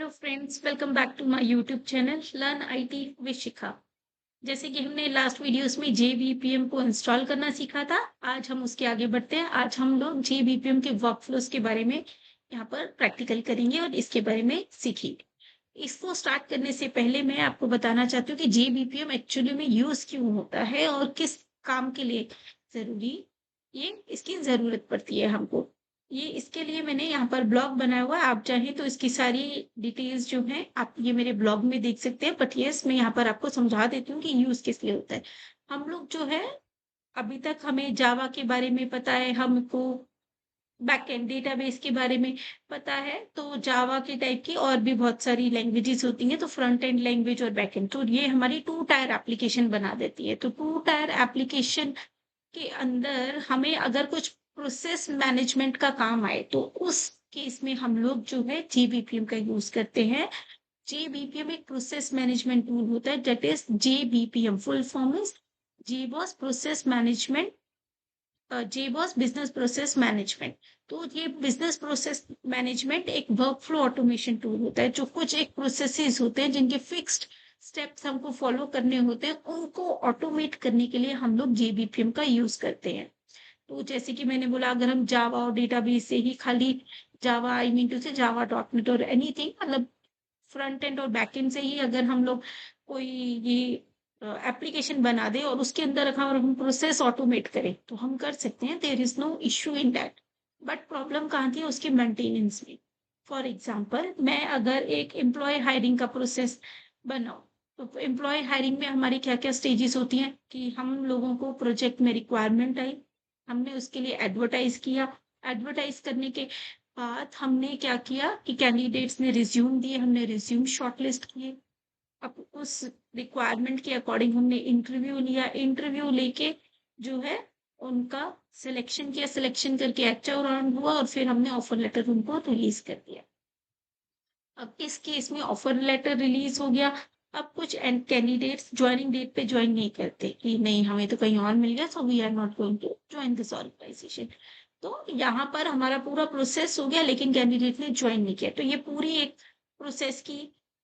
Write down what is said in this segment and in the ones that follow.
Hello friends, welcome back to my YouTube channel learn IT with Shikha. जैसे कि हमने last videos में जेबीपीएम को इंस्टॉल करना सीखा था, आज हम उसके आगे बढ़ते हैं। आज हम लोग जेबीपीएम के वर्कफ्लोज के बारे में यहाँ पर प्रैक्टिकल करेंगे और इसके बारे में सीखेंगे। इसको स्टार्ट करने से पहले मैं आपको बताना चाहती हूँ कि जेबीपीएम एक्चुअली में यूज क्यों होता है और किस काम के लिए जरूरी ये इसकी जरूरत पड़ती है हमको। ये इसके लिए मैंने यहाँ पर ब्लॉग बनाया हुआ है। आप चाहें तो इसकी सारी डिटेल्स जो है आप ये मेरे ब्लॉग में देख सकते हैं, बट यस मैं यहाँ पर आपको समझा देती हूँ कि यूज किस लिए होता है। हम लोग जो है अभी तक हमें जावा के बारे में पता है, हमको बैकएंड डेटाबेस के बारे में पता है। तो जावा के टाइप की और भी बहुत सारी लैंग्वेजेस होती हैं, तो फ्रंट एंड लैंग्वेज और बैकएंड, तो ये हमारी टू टायर एप्लीकेशन बना देती है। तो टू टायर एप्लीकेशन के अंदर हमें अगर कुछ प्रोसेस मैनेजमेंट का काम आए तो उस केस में हम लोग जो है जेबीपीएम का यूज करते हैं। जेबीपीएम एक प्रोसेस मैनेजमेंट टूल होता है, that is JBPM full form is JBoss process management, JBoss business process management. तो ये बिजनेस प्रोसेस मैनेजमेंट एक वर्क फ्लो ऑटोमेशन टूल होता है, जो कुछ एक प्रोसेसेस होते हैं जिनके फिक्स्ड स्टेप्स हमको फॉलो करने होते हैं, उनको ऑटोमेट करने के लिए हम लोग जेबीपीएम का यूज करते हैं। तो जैसे कि मैंने बोला, अगर हम जावा और डेटाबेस से ही खाली जावा, आई मीन टू से जावा डॉट नेट और एनीथिंग, मतलब फ्रंट एंड और बैक एंड से ही अगर हम लोग कोई ये एप्लीकेशन बना दे और उसके अंदर अगर हम प्रोसेस ऑटोमेट करें तो हम कर सकते हैं, there is no issue in that. But problem कहाँ थी? उसके मेंटेनेंस में। फॉर एग्जाम्पल, मैं अगर एक एम्प्लॉय हायरिंग का प्रोसेस बनाऊं तो एम्प्लॉय हायरिंग में हमारी क्या क्या स्टेजेस होती हैं कि हम लोगों को प्रोजेक्ट में रिक्वायरमेंट आई, हमने उसके लिए एडवर्टाइज किया, एडवर्टाइज करने के बाद हमने क्या किया कि कैंडिडेट्स ने रिज्यूम दिए, हमने रिज्यूम शॉर्टलिस्ट किए। अब उस रिक्वायरमेंट के अकॉर्डिंग हमने इंटरव्यू लिया, इंटरव्यू लेके जो है उनका सिलेक्शन किया, सिलेक्शन करके एचआर राउंड हुआ और फिर हमने ऑफर लेटर उनको रिलीज कर दिया। अब इस केस में ऑफर लेटर रिलीज हो गया। अब कुछ कैंडिडेट्स ज्वाइनिंग डेट पे ज्वाइन नहीं करते कि नहीं हमें तो कहीं और मिल गया, so we are not going to join this organisation. तो यहाँ पर हमारा पूरा प्रोसेस हो गया लेकिन कैंडिडेट ने ज्वाइन नहीं किया, तो ये पूरी एक प्रोसेस की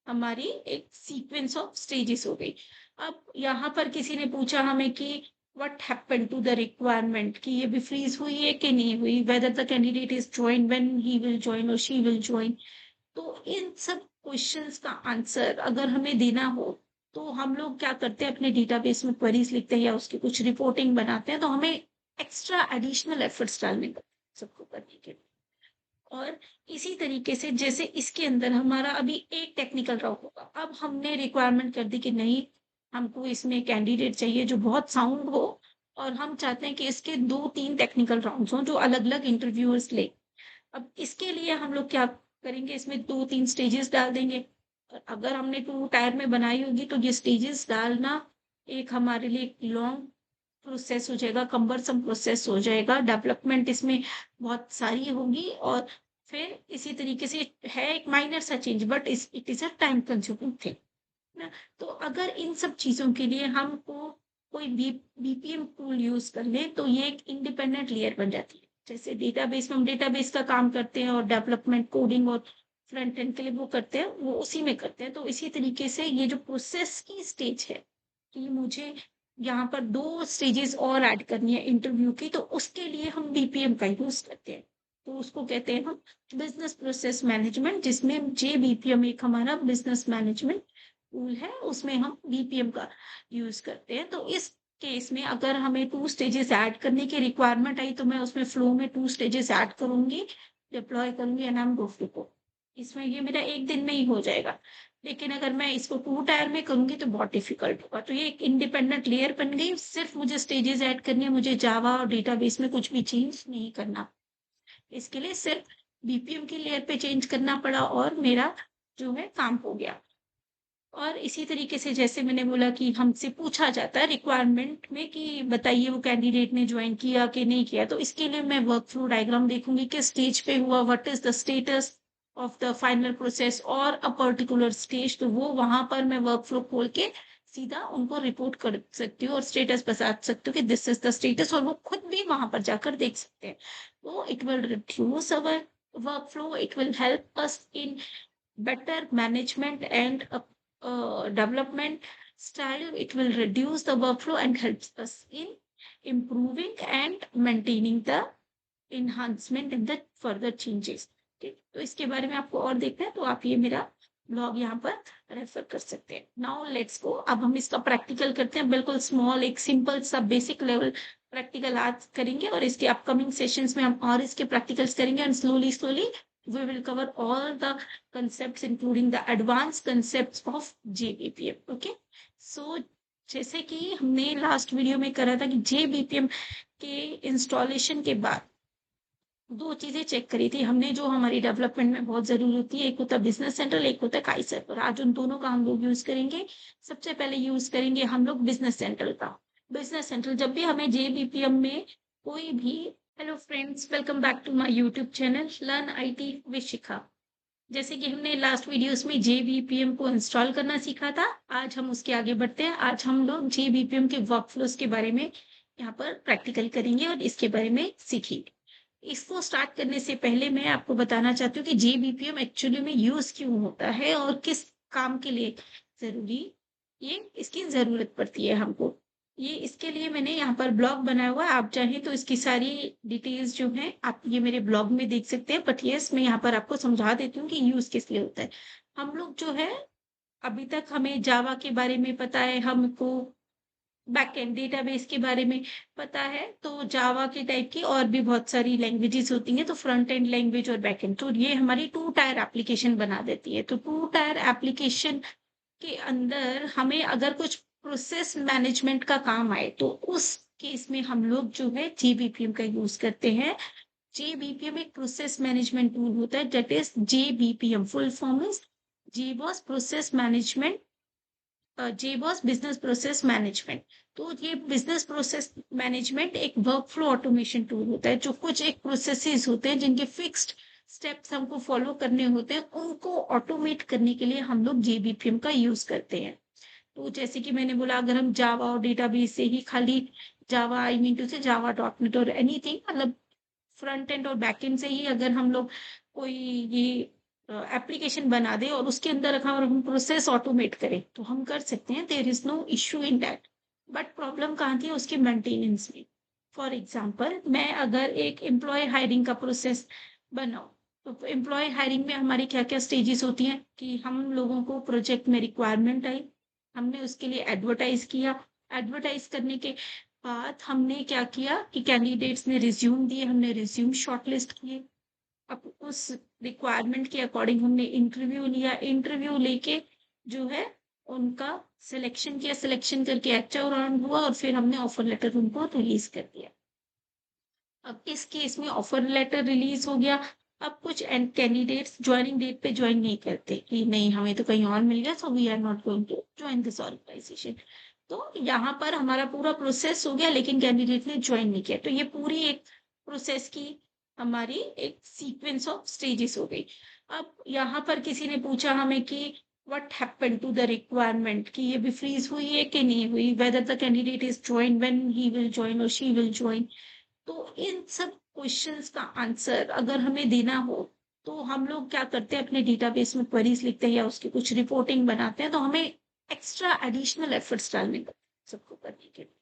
हमारी एक सीक्वेंस ऑफ स्टेजेस हो गई। अब यहाँ पर किसी ने पूछा हमें कि what happened to the requirement, कि ये भी फ्रीज हुई है कि नहीं हुई, whether the candidate is join, when he will join और शी विल ज्वाइन। तो इन सब क्वेश्चंस का आंसर अगर हमें देना हो तो हम लोग क्या करते हैं, अपने डेटाबेस में क्वेरीज लिखते हैं या उसकी कुछ रिपोर्टिंग बनाते हैं, तो हमें एक्स्ट्रा एडिशनल एफर्ट्स डालने पड़ते हैं सबको करने के लिए। और इसी तरीके से जैसे इसके अंदर हमारा अभी एक टेक्निकल राउंड होगा, अब हमने रिक्वायरमेंट कर दी कि नहीं हमको इसमें कैंडिडेट चाहिए जो बहुत साउंड हो, और हम चाहते हैं कि इसके 2-3 टेक्निकल राउंड्स हों जो अलग अलग इंटरव्यूअर्स ले। अब इसके लिए हम लोग क्या करेंगे, इसमें 2-3 स्टेजेस डाल देंगे। और अगर हमने टू टायर में बनाई होगी तो ये स्टेजेस डालना एक हमारे लिए एक लॉन्ग प्रोसेस हो जाएगा, कम्बरसम प्रोसेस हो जाएगा, डेवलपमेंट इसमें बहुत सारी होगी। और फिर इसी तरीके से है एक माइनर सा change, but it is a time consuming thing ना। तो अगर इन सब चीजों के लिए हमको कोई बीपीएम टूल यूज कर ले तो ये एक इंडिपेंडेंट लेयर बन जाती है। जैसे डेटाबेस में हम डेटाबेस का काम करते हैं और डेवलपमेंट कोडिंग और फ्रंट एंड के लिए वो करते हैं, वो उसी में करते हैं। तो इसी तरीके से ये जो प्रोसेस की स्टेज है कि मुझे यहाँ पर 2 स्टेजेस और ऐड करनी है इंटरव्यू की, तो उसके लिए हम बीपीएम का यूज करते हैं। तो उसको कहते हैं हम बिजनेस प्रोसेस मैनेजमेंट, जिसमें जेबीपीएम एक हमारा बिजनेस मैनेजमेंट टूल है, उसमें हम बीपीएम का यूज करते हैं। तो इस केस में अगर हमें 2 स्टेजेस ऐड करने की रिक्वायरमेंट आई तो मैं उसमें फ्लो में 2 स्टेजेस ऐड करूंगी, डिप्लॉय करूंगी and I am good to go. इसमें ये मेरा एक दिन में ही हो जाएगा। लेकिन अगर मैं इसको टू टायर में करूंगी तो बहुत डिफिकल्ट होगा। तो ये एक इंडिपेंडेंट लेयर बन गई, सिर्फ मुझे स्टेजेस ऐड करनी है, मुझे जावा और डेटाबेस में कुछ भी चेंज नहीं करना। इसके लिए सिर्फ बीपीएम की लेयर पे चेंज करना पड़ा और मेरा जो है काम हो गया। और इसी तरीके से जैसे मैंने बोला कि हमसे पूछा जाता है रिक्वायरमेंट में कि बताइए वो कैंडिडेट ने ज्वाइन किया कि नहीं किया, तो इसके लिए मैं वर्क फ्लो डायग्राम देखूंगी, किस स्टेज पे हुआ, what is the status of the final process और अ पर्टिकुलर स्टेज। तो वो वहां पर मैं वर्क फ्लो खोल के सीधा उनको रिपोर्ट कर सकती हूँ और स्टेटस बता सकती हूँ कि दिस इज द स्टेटस, और वो खुद भी वहां पर जाकर देख सकते हैं। तो it will reduce our work flow, it will help us in better management and development style. It will reduce the workflow and helps us in improving and maintaining the enhancement in the further changes. ठीक, तो इसके बारे में आपको और देखना है तो आप ये मेरा ब्लॉग यहाँ पर रेफर कर सकते हैं। नाउ लेट्स गो, अब हम इसका प्रैक्टिकल करते हैं, बिल्कुल स्मॉल एक सिंपल सा बेसिक लेवल प्रैक्टिकल आज करेंगे और इसके अपकमिंग सेशंस में हम और इसके प्रैक्टिकल्स करेंगे and slowly slowly we will cover all the concepts including the advanced concepts of JBPM. Okay, so जैसे कि हमने लास्ट वीडियो में करा था कि JBPM के इंस्टॉलेशन के बाद दो चीजें चेक करी थी हमने जो हमारी डेवलपमेंट में बहुत जरूरी होती है, एक होता है बिजनेस सेंट्रल, एक होता है काई सर्वर। आज उन दोनों का हम लोग यूज करेंगे। सबसे पहले यूज करेंगे हम लोग बिजनेस सेंट्रल का। बिजनेस सेंट्रल जब भी हमें JBPM में कोई भी, hello friends, welcome back to my YouTube channel learn IT with Shikha. जैसे कि हमने लास्ट वीडियोस में JBPM को इंस्टॉल करना सीखा था, आज हम उसके आगे बढ़ते हैं। आज हम लोग JBPM के वर्कफ्लोज के बारे में यहाँ पर प्रैक्टिकल करेंगे और इसके बारे में सीखेंगे। इसको स्टार्ट करने से पहले मैं आपको बताना चाहती हूँ कि JBPM एक्चुअली में यूज क्यों होता है और किस काम के लिए जरूरी ये इसकी जरूरत पड़ती है हमको। ये इसके लिए मैंने यहाँ पर ब्लॉग बनाया हुआ है, आप चाहें तो इसकी सारी डिटेल्स जो है आप ये मेरे ब्लॉग में देख सकते हैं, बट यस मैं यहाँ पर आपको समझा देती हूँ कि यूज किस लिए होता है। हम लोग जो है अभी तक हमें जावा के बारे में पता है, हमको बैकएंड डेटाबेस के बारे में पता है, तो जावा के टाइप की और भी बहुत सारी लैंग्वेजेस होती हैं, तो फ्रंट एंड लैंग्वेज और बैकएंड, तो ये हमारी टू टायर एप्लीकेशन बना देती है। तो टू टायर एप्लीकेशन के अंदर हमें अगर कुछ प्रोसेस मैनेजमेंट का काम आए तो उस केस में हम लोग जो है JBPM का यूज करते हैं। JBPM एक प्रोसेस मैनेजमेंट टूल होता है, that is JBPM full form is JBoss process management, JBoss business process management. तो ये बिजनेस प्रोसेस मैनेजमेंट एक वर्क फ्लो ऑटोमेशन टूल होता है, जो कुछ एक प्रोसेसेस होते हैं जिनके फिक्स्ड स्टेप्स हमको फॉलो करने होते हैं, उनको ऑटोमेट करने के लिए हम लोग JBPM का यूज करते हैं। तो जैसे कि मैंने बोला, अगर हम जावा और डेटाबेस से ही खाली जावा, आई मीन टू से जावा.NET और एनीथिंग, मतलब फ्रंट एंड और बैक एंड से ही अगर हम लोग कोई ये एप्लीकेशन बना दे और उसके अंदर अगर हम प्रोसेस ऑटोमेट करें तो हम कर सकते हैं, there is no issue in that. But problem कहाँ थी, उसके मेंटेनेंस में। फॉर एग्जांपल, मैं अगर एक एम्प्लॉय हायरिंग का प्रोसेस बनाऊं, तो एम्प्लॉय हायरिंग में हमारी क्या क्या स्टेजेस होती हैं कि हम लोगों को प्रोजेक्ट में रिक्वायरमेंट आई, हमने उसके लिए एडवर्टाइज किया, एडवर्टाइज करने के बाद हमने क्या किया कि कैंडिडेट्स ने रिज्यूम दिए, हमने रिज्यूम शॉर्टलिस्ट किए, अब उस रिक्वायरमेंट के अकॉर्डिंग हमने इंटरव्यू लिया, इंटरव्यू लेके जो है उनका सिलेक्शन किया, सिलेक्शन करके अच्छा राउंड हुआ और फिर हमने ऑफर लेटर उनको रिलीज कर दिया। अब इस केस में ऑफर लेटर रिलीज हो गया, अब कुछ कैंडिडेट्स ज्वाइनिंग डेट पे ज्वाइन नहीं करते कि नहीं हमें तो कहीं और मिल गया, so we are not going to join this organisation. तो यहाँ पर हमारा पूरा प्रोसेस हो गया लेकिन कैंडिडेट ने ज्वाइन नहीं किया, तो ये पूरी एक प्रोसेस की हमारी एक सीक्वेंस ऑफ स्टेजेस हो गई। अब यहाँ पर किसी ने पूछा हमें कि what happened to the requirement, कि ये भी फ्रीज हुई है कि नहीं हुई, whether the candidate is join, when he will join और शी विल ज्वाइन। तो इन सब क्वेश्चंस का आंसर अगर हमें देना हो तो हम लोग क्या करते हैं, अपने डेटाबेस में क्वेरीज लिखते हैं या उसकी कुछ रिपोर्टिंग बनाते हैं, तो हमें एक्स्ट्रा एडिशनल एफर्ट्स डालने पड़ते हैं सबको करने के लिए।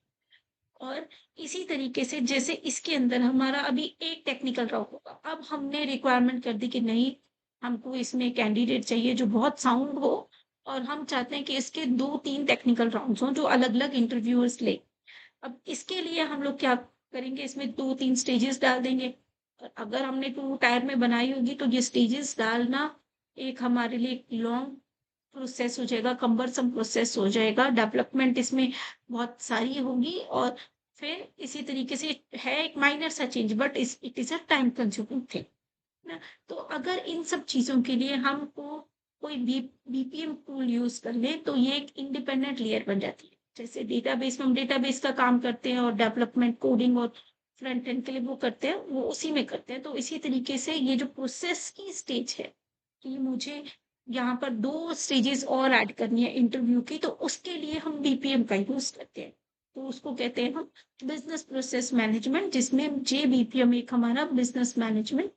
और इसी तरीके से जैसे इसके अंदर हमारा अभी एक टेक्निकल राउंड होगा, अब हमने रिक्वायरमेंट कर दी कि नहीं हमको इसमें कैंडिडेट चाहिए जो बहुत साउंड हो और हम चाहते हैं कि इसके 2-3 टेक्निकल राउंड्स हों जो अलग अलग इंटरव्यूअर्स ले। अब इसके लिए हम लोग क्या करेंगे, इसमें 2-3 स्टेजेस डाल देंगे। और अगर हमने टू टायर में बनाई होगी तो ये स्टेजेस डालना एक हमारे लिए एक लॉन्ग प्रोसेस हो जाएगा, कम्बरसम प्रोसेस हो जाएगा, डेवलपमेंट इसमें बहुत सारी होगी और फिर इसी तरीके से है एक माइनर सा change, but it is a time consuming thing ना। तो अगर इन सब चीजों के लिए हमको कोई BPM टूल यूज कर ले तो ये एक इंडिपेंडेंट लेयर बन जाती है। जैसे डेटाबेस में हम डेटाबेस का काम करते हैं और डेवलपमेंट कोडिंग और फ्रंट एंड के लिए वो करते हैं, वो उसी में करते हैं। तो इसी तरीके से ये जो प्रोसेस की स्टेज है कि मुझे यहाँ पर 2 स्टेजेस और ऐड करनी है इंटरव्यू की, तो उसके लिए हम BPM का यूज करते हैं। तो उसको कहते हैं हम बिजनेस प्रोसेस मैनेजमेंट, जिसमें JBPM एक हमारा बिजनेस मैनेजमेंट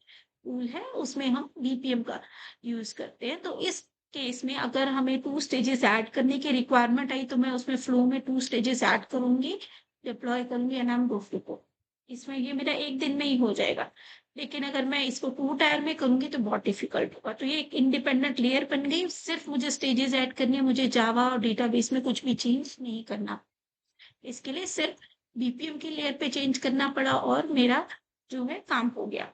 टूल है उसमें हम बीपीएम का यूज करते हैं। तो इस केस में अगर हमें 2 स्टेजेस ऐड करने की रिक्वायरमेंट आई तो मैं उसमें फ्लो में 2 स्टेजेस ऐड करूंगी, डिप्लॉय करूंगी and I am good to go. इसमें ये मेरा एक दिन में ही हो जाएगा। लेकिन अगर मैं इसको 2 टायर में करूंगी तो बहुत डिफिकल्ट होगा। तो ये एक इंडिपेंडेंट लेयर बन गई, सिर्फ मुझे स्टेजेस ऐड करनी है, मुझे जावा और डेटाबेस में कुछ भी चेंज नहीं करना। इसके लिए सिर्फ बीपीएम की लेयर पे चेंज करना पड़ा और मेरा जो है काम हो गया।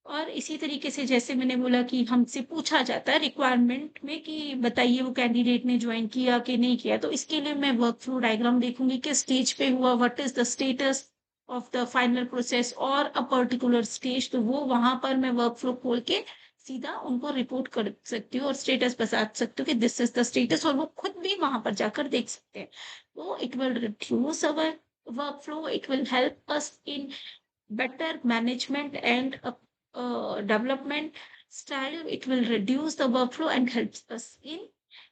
और इसी तरीके से जैसे मैंने बोला कि हमसे पूछा जाता है रिक्वायरमेंट में कि बताइए वो कैंडिडेट ने ज्वाइन किया कि नहीं किया, तो इसके लिए मैं वर्क फ्लो डायग्राम देखूंगी किस स्टेज पे हुआ, what is the status of the final process और अ पर्टिकुलर स्टेज। तो वो वहां पर मैं वर्क फ्लो खोल के सीधा उनको रिपोर्ट कर सकती हूँ और स्टेटस बता सकती हूँ कि दिस इज द स्टेटस, और वो खुद भी वहां पर जाकर देख सकते हैं। तो it will reduce our work flow, it will help us in better management and development style. It will reduce the workflow and helps us in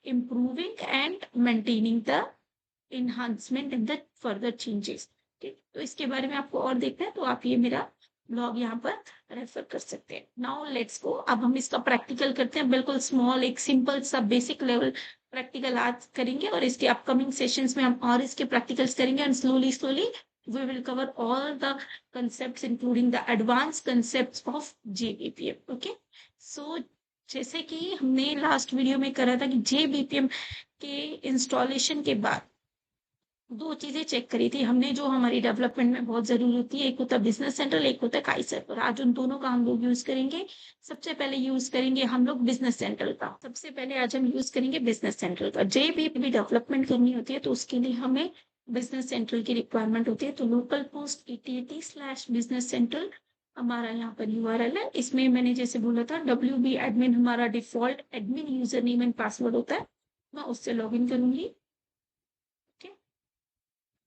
improving and maintaining the enhancement and the further changes। ठीक, तो इसके बारे में आपको और देखना है तो आप ये मेरा ब्लॉग यहाँ पर रेफर कर सकते हैं। नाउ लेट्स गो, अब हम इसका प्रैक्टिकल करते हैं। बिल्कुल स्मॉल एक सिंपल सा बेसिक लेवल प्रैक्टिकल आज करेंगे और इसके अपकमिंग सेशंस में हम और इसके प्रैक्टिकल्स करेंगे and slowly slowly we will cover all the concepts including the advanced concepts of JBPM। okay, so जैसे कि हमने लास्ट वीडियो में करा था कि JBPM के इंस्टॉलेशन के बाद 2 चीजें चेक करी थी हमने जो हमारी डेवलपमेंट में बहुत जरूरी होती है। एक होता है बिजनेस सेंट्रल, एक होता है काई सर्वर। आज उन दोनों का हम लोग यूज करेंगे। सबसे पहले यूज करेंगे हम लोग बिजनेस सेंट्रल का। सबसे पहले आज हम यूज करेंगे बिजनेस सेंट्रल का। JBPM डेवलपमेंट करनी होती है तो उसके लिए हमें बिजनेस सेंट्रल की रिक्वायरमेंट होती है। तो लोकल पोस्ट 8080/बिजनेस सेंट्रल हमारा यहाँ पर यूआरएल है। इसमें मैंने जैसे बोला था WB एडमिन हमारा default admin user name and password होता है। मैं उससे लॉग इन करूंगी।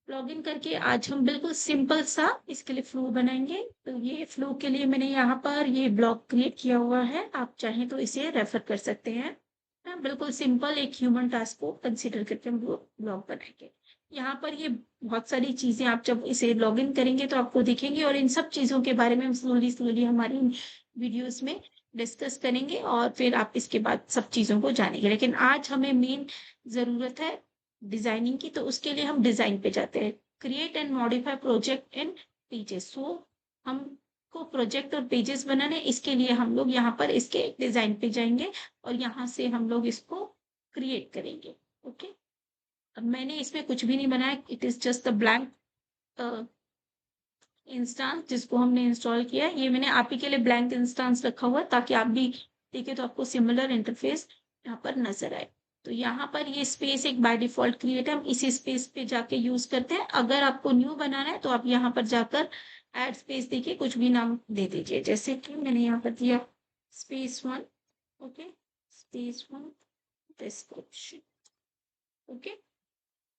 लॉगिन करके आज हम बिल्कुल सिंपल सा इसके लिए फ्लो बनाएंगे। तो ये फ्लो के लिए मैंने यहाँ पर ये ब्लॉग क्रिएट किया हुआ है, आप चाहें तो इसे रेफर कर सकते हैं। बिल्कुल सिंपल एक ह्यूमन टास्क को कंसिडर करके हम ब्लॉग बनाएंगे। यहाँ पर ये बहुत सारी चीजें आप जब इसे लॉगिन करेंगे तो आपको दिखेंगी और इन सब चीजों के बारे में हम स्लोली स्लोली हमारी वीडियोस में डिस्कस करेंगे और फिर आप इसके बाद सब चीजों को जानेंगे। लेकिन आज हमें मेन जरूरत है डिजाइनिंग की, तो उसके लिए हम डिजाइन पे जाते हैं। Create and modify project in pages. So हमको प्रोजेक्ट और पेजेस बनाने, इसके लिए हम लोग यहाँ पर इसके डिजाइन पे जाएंगे और यहाँ से हम लोग इसको क्रिएट करेंगे। ओके, अब मैंने इसमें कुछ भी नहीं बनाया, it is just a blank instance जिसको हमने इंस्टॉल किया है। ये मैंने आप ही के लिए ब्लैंक इंस्टांस रखा हुआ है ताकि आप भी देखें तो आपको सिमिलर इंटरफेस यहाँ पर नजर आए। तो यहाँ पर ये स्पेस एक बाय डिफॉल्ट क्रिएट है, हम इसी स्पेस पे जाके यूज करते हैं। अगर आपको न्यू बनाना है तो आप यहाँ पर जाकर एड स्पेस देखिए, कुछ भी नाम दे दीजिए। जैसे कि मैंने यहाँ पर दिया space 1। Okay, space 1 description. Okay,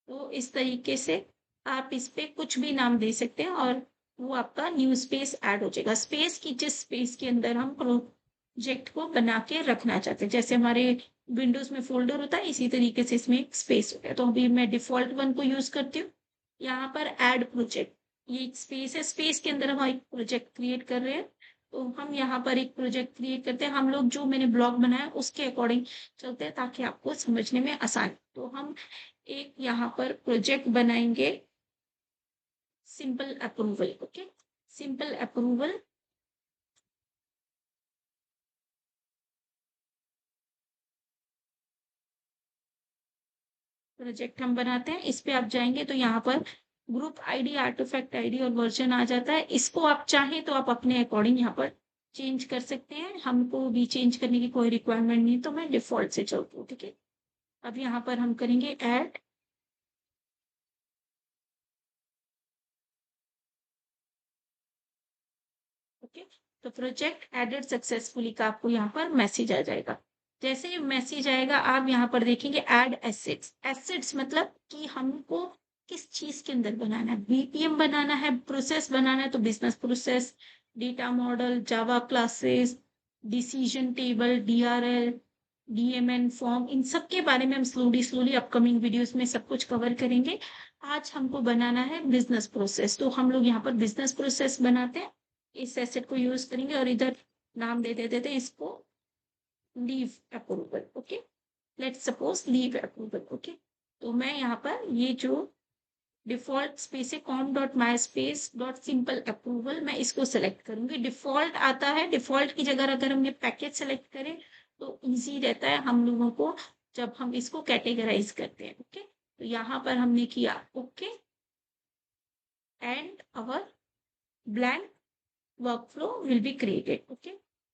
तो इस तरीके से आप इस पे कुछ भी नाम दे सकते हैं और वो आपका न्यू स्पेस ऐड हो जाएगा। स्पेस की जिस स्पेस के अंदर हम प्रोजेक्ट को बना के रखना चाहते हैं, जैसे हमारे विंडोज में फोल्डर होता है इसी तरीके से इसमें एक स्पेस हो गया। तो अभी मैं डिफॉल्ट वन को यूज करती हूँ। यहाँ पर ऐड प्रोजेक्ट, ये एक स्पेस है, स्पेस के अंदर हम एक प्रोजेक्ट क्रिएट कर रहे हैं। तो हम यहाँ पर एक प्रोजेक्ट क्रिएट करते हैं। हम लोग जो मैंने ब्लॉग बनाया उसके अकॉर्डिंग चलते हैं ताकि आपको समझने में आसान। तो हम एक यहाँ पर प्रोजेक्ट बनाएंगे simple approval. Okay, simple approval project हम बनाते हैं। इस पे आप जाएंगे तो यहाँ पर ग्रुप आईडी, आर्टिफैक्ट आईडी और वर्जन आ जाता है। इसको आप चाहें तो आप अपने अकॉर्डिंग यहाँ पर चेंज कर सकते हैं। हमको भी चेंज करने की कोई रिक्वायरमेंट नहीं, तो मैं डिफॉल्ट से चलती हूँ। ठीक है, अब यहाँ पर हम करेंगे ऐड। ओके, तो प्रोजेक्ट एडेड सक्सेसफुली का आपको यहाँ पर मैसेज आ जाएगा। जैसे ही मैसेज आएगा आप यहाँ पर देखेंगे ऐड एसेट्स। एसेट्स मतलब कि हमको किस चीज के अंदर बनाना है। बीपीएम बनाना है, प्रोसेस बनाना है तो business process, data model, Java classes, decision table, DRL, DMN form, इन सब के बारे में हम स्लोली स्लोली अपकमिंग वीडियोस में सब कुछ कवर करेंगे। आज हमको बनाना है बिजनेस प्रोसेस, तो हम लोग यहाँ पर बिजनेस प्रोसेस बनाते हैं, इस एसेट को यूज करेंगे और इधर नाम दे देते थे इसको leave approval. Okay, let's suppose leave approval. Okay, तो मैं यहाँ पर ये जो डिफॉल्ट स्पेस है com.myspace.simple अप्रूवल, मैं इसको सेलेक्ट करूंगी। डिफॉल्ट आता है, डिफॉल्ट की जगह अगर हमने पैकेज सेलेक्ट करें तो इजी रहता है हम लोगों को जब हम इसको कैटेगराइज करते हैं। ओके, तो यहाँ पर हमने किया okay, and our blank workflow will be created. Okay,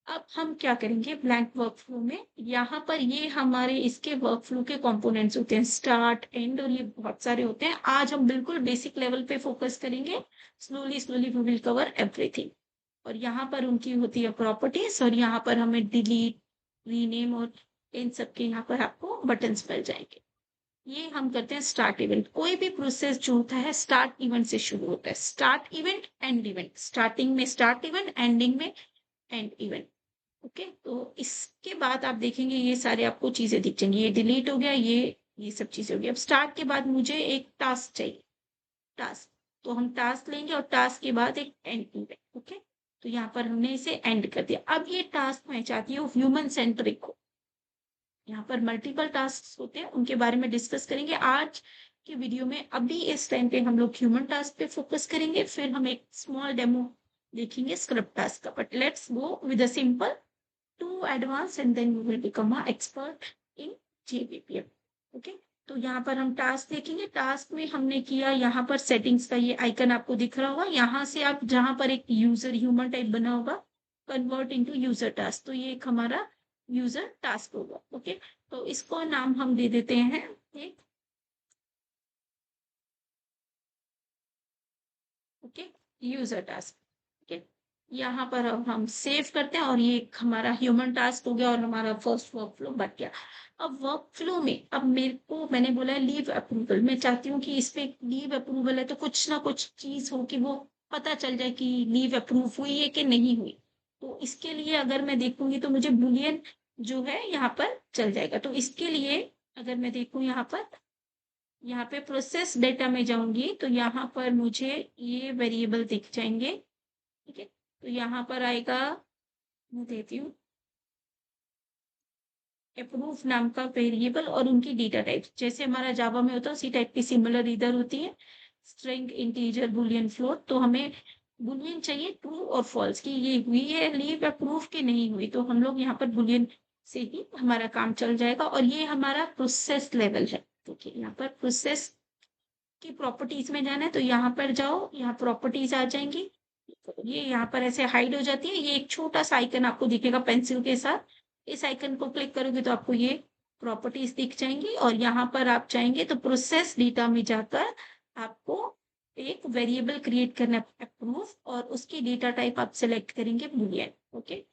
अब हम क्या करेंगे ब्लैंक वर्कफ्लो में, यहाँ पर ये हमारे इसके वर्कफ्लो के कंपोनेंट्स होते हैं, स्टार्ट एंड, और ये बहुत सारे होते हैं। आज हम बिल्कुल बेसिक लेवल पे फोकस करेंगे, slowly slowly we will cover everything. और यहाँ पर उनकी होती है प्रॉपर्टीज, और यहाँ पर हमें डिलीट, रीनेम और इन सब के यहाँ पर आपको बटन्स मिल जाएंगे। ये हम करते हैं स्टार्ट इवेंट। कोई भी प्रोसेस जो होता है स्टार्ट इवेंट से शुरू होता है, start event and event, starting में स्टार्ट इवेंट, एंडिंग में एंड इवेंट। ओके, तो इसके बाद आप देखेंगे ये सारे आपको चीजें दिख जाएंगी, ये डिलीट हो गया, ये सब चीजें हो गई। अब स्टार्ट के बाद मुझे एक टास्क चाहिए, टास्क, तो हम टास्क लेंगे और टास्क के बाद एक एंड इवेंट। ओके, तो यहाँ पर हमने इसे एंड कर दिया। अब ये टास्क मैं चाहती हूँ ह्यूमन सेंट्रिक हो, यहाँ पर मल्टीपल टास्क होते हैं, उनके बारे में डिस्कस करेंगे आज की वीडियो में। अभी इस टाइम पे हम लोग ह्यूमन टास्क पे फोकस करेंगे, फिर हम एक स्मॉल डेमो देखेंगे स्क्रिप्ट टास्क का। But let's go with a simple to advance and then you will become a expert in JBPM. Okay, तो यहाँ पर हम टास्क देखेंगे। टास्क में हमने किया, यहाँ पर सेटिंग्स का ये आइकन आपको दिख रहा होगा, यहाँ से आप जहां पर एक यूजर ह्यूमन टाइप बना होगा, कन्वर्ट इनटू यूजर टास्क, तो ये एक हमारा यूजर टास्क होगा। ओके, तो इसको नाम हम दे देते हैं एक, ओके, यूजर टास्क। ओके, यहाँ पर अब हम सेव करते हैं, और ये एक हमारा ह्यूमन टास्क हो गया और हमारा फर्स्ट वर्क फ्लो बन गया। अब वर्क फ्लो में अब मेरे को, मैंने बोला है लीव अप्रूवल, मैं चाहती हूँ कि इस पे लीव अप्रूवल है तो कुछ ना कुछ चीज हो कि वो पता चल जाए कि लीव अप्रूव हुई है कि नहीं हुई। तो इसके लिए अगर मैं देखूंगी तो मुझे बुलियन जो है यहाँ पर चल जाएगा। तो इसके लिए अगर मैं देखूं यहाँ पे प्रोसेस डेटा में जाऊंगी तो यहाँ पर मुझे ये वेरिएबल दिख जाएंगे। ठीक है, तो यहाँ पर आएगा, मैं देती हूँ अप्रूव नाम का वेरिएबल और उनकी डेटा टाइप, जैसे हमारा जावा में होता है उसी टाइप की सिमिलर इधर होती है, स्ट्रिंग, इंटीजर, बुलियन, फ्लोट। तो हमें बुलियन चाहिए ट्रू और फॉल्स की ये हुई है लीव अप्रूव की नहीं हुई, तो हम लोग यहाँ पर बुलियन से ही हमारा काम चल जाएगा। और ये हमारा प्रोसेस लेवल है। देखिए यहाँ पर प्रोसेस की प्रॉपर्टीज में जाना है तो यहाँ पर जाओ, यहाँ प्रॉपर्टीज आ जाएंगी, ये यहाँ पर ऐसे हाइड हो जाती है। ये एक छोटा सा आइकन आपको दिखेगा पेंसिल के साथ, इस आइकन को क्लिक करोगे तो आपको ये प्रॉपर्टीज दिख जाएंगी। और यहाँ पर आप चाहेंगे तो प्रोसेस डेटा में जाकर आपको एक वेरिएबल क्रिएट करना है अप्रूव, और उसकी डेटा टाइप आप सिलेक्ट करेंगे बुलियन। ओके,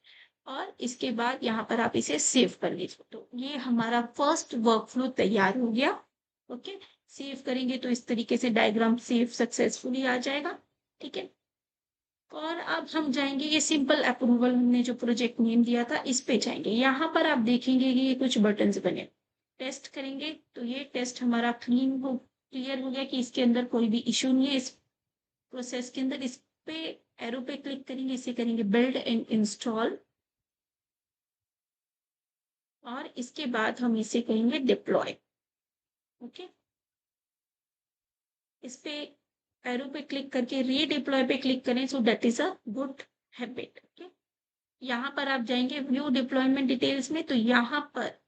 और इसके बाद यहाँ पर आप इसे सेव कर लीजिए। तो ये हमारा फर्स्ट वर्कफ्लो तैयार हो गया। ओके, सेव करेंगे तो इस तरीके से डायग्राम सेव सक्सेसफुली आ जाएगा। ठीक है, और अब हम जाएंगे, ये सिंपल अप्रूवल हमने जो प्रोजेक्ट नेम दिया था इस पे जाएंगे। यहाँ पर आप देखेंगे कि ये कुछ बटन्स बने, टेस्ट करेंगे तो ये टेस्ट हमारा क्लियर हो गया कि इसके अंदर कोई भी इशू नहीं है इस प्रोसेस के अंदर। इस पे एरो पे क्लिक करेंगे, इसे करेंगे बिल्ड एंड इंस्टॉल, और इसके बाद हम इसे कहेंगे डिप्लॉय। ओके, इस पे एरो पे क्लिक करके रीडिप्लॉय पे क्लिक करें, so that is a good habit. Okay, यहाँ पर आप जाएंगे व्यू डिप्लॉयमेंट डिटेल्स में, तो यहाँ पर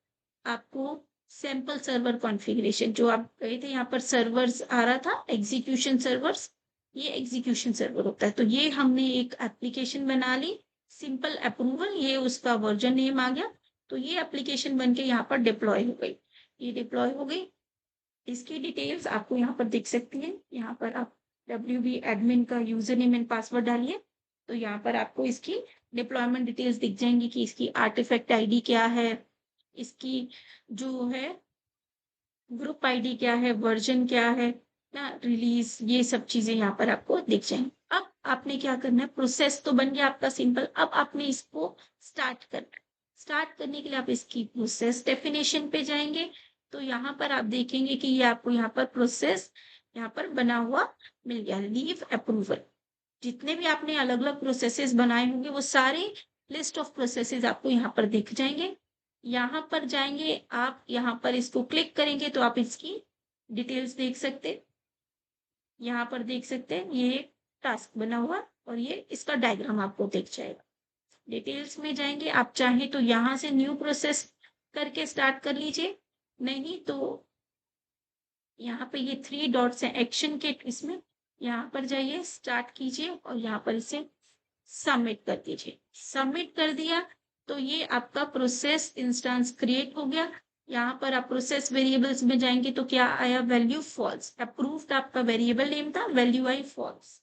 आपको सैंपल सर्वर कॉन्फ़िगरेशन जो आप गए थे, यहाँ पर सर्वर्स आ रहा था, एग्जीक्यूशन सर्वर्स, ये एग्जीक्यूशन सर्वर होता है। तो ये हमने एक एप्लीकेशन बना ली सिंपल अप्रूवल, ये उसका वर्जन नेम आ गया। तो ये एप्लीकेशन बन के यहाँ पर डिप्लॉय हो गई, ये डिप्लॉय हो गई। इसकी डिटेल्स आपको यहाँ पर दिख सकती है। यहाँ पर आप WB एडमिन का यूजर नेम एंड पासवर्ड डालिए, तो यहाँ पर आपको इसकी डिप्लॉयमेंट डिटेल्स दिख जाएंगी कि इसकी आर्टिफैक्ट आईडी क्या है, इसकी जो है ग्रुप आईडी क्या है, वर्जन क्या है ना, रिलीज, ये सब चीजें यहाँ पर आपको दिख जाएंगी। अब आपने क्या करना है, प्रोसेस तो बन गया आपका सिंपल, अब आपने इसको स्टार्ट करना है। स्टार्ट करने के लिए आप इसकी प्रोसेस डेफिनेशन पे जाएंगे, तो यहाँ पर आप देखेंगे कि ये आपको यहाँ पर प्रोसेस यहाँ पर बना हुआ मिल गया, लीव अप्रूवल। जितने भी आपने अलग अलग प्रोसेसेस बनाए होंगे वो सारे लिस्ट ऑफ प्रोसेसेस आपको यहाँ पर दिख जाएंगे। यहाँ पर जाएंगे आप, यहाँ पर इसको क्लिक करेंगे तो आप इसकी डिटेल्स देख सकते हैं। यहाँ पर देख सकते हैं ये टास्क बना हुआ और ये इसका डायग्राम आपको दिख जाएगा। डिटेल्स में जाएंगे, आप चाहें तो यहाँ से न्यू प्रोसेस करके स्टार्ट कर लीजिए, नहीं तो यहाँ पे ये 3 डॉट्स हैं एक्शन के, इसमें यहाँ पर जाइए, स्टार्ट कीजिए और यहाँ पर इसे सबमिट कर दीजिए। सबमिट कर दिया तो ये आपका प्रोसेस इंस्टेंस क्रिएट हो गया। यहाँ पर आप प्रोसेस वेरिएबल्स में जाएंगे तो क्या आया, वैल्यू फॉल्स। अप्रूव्ड आपका वेरिएबल नेम था, वैल्यू आई फॉल्स।